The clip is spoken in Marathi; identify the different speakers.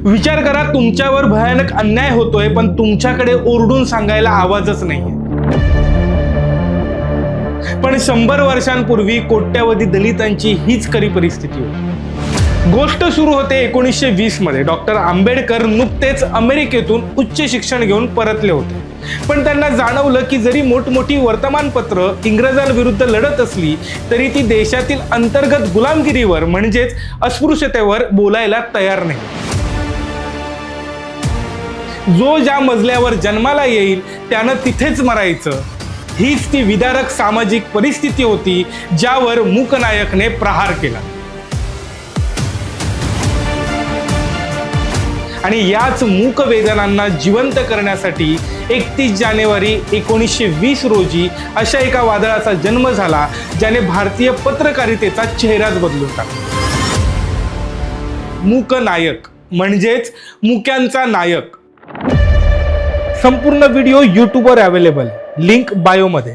Speaker 1: विचार करा, तुमच्यावर भयानक अन्याय होतोय पण तुमच्याकडे ओरडून सांगायला आवाजच नाहीये. पण 100 वर्षांपूर्वी कोट्यावधी दलितांची हीच खरी परिस्थिती होती. गोष्ट सुरू होते 1920 मध्ये. डॉक्टर आंबेडकर नुकतेच अमेरिकेतून उच्च शिक्षण घेऊन परतले होते. पण त्यांना जाणवलं की जरी मोठमोठी वर्तमानपत्र इंग्रजांविरुद्ध लढत असली तरी ती देशातील अंतर्गत गुलामगिरीवर म्हणजेच अस्पृश्यतेवर बोलायला तयार नाही. जो ज्या मजल्यावर जन्माला येईल त्यानं तिथेच मरायचं, हीच ती विदारक सामाजिक परिस्थिती होती ज्यावर मूकनायकने प्रहार केला. आणि याच मूक वेदनांना जिवंत करण्यासाठी 31 जानेवारी 1920 रोजी अशा एका वादळाचा जन्म झाला ज्याने भारतीय पत्रकारितेचा चेहराच बदलून टाकला. मूकनायक म्हणजेच मुक्यांचा नायक. संपूर्ण व्हिडिओ यूट्यूबवर अवेलेबल, लिंक बायोमध्ये.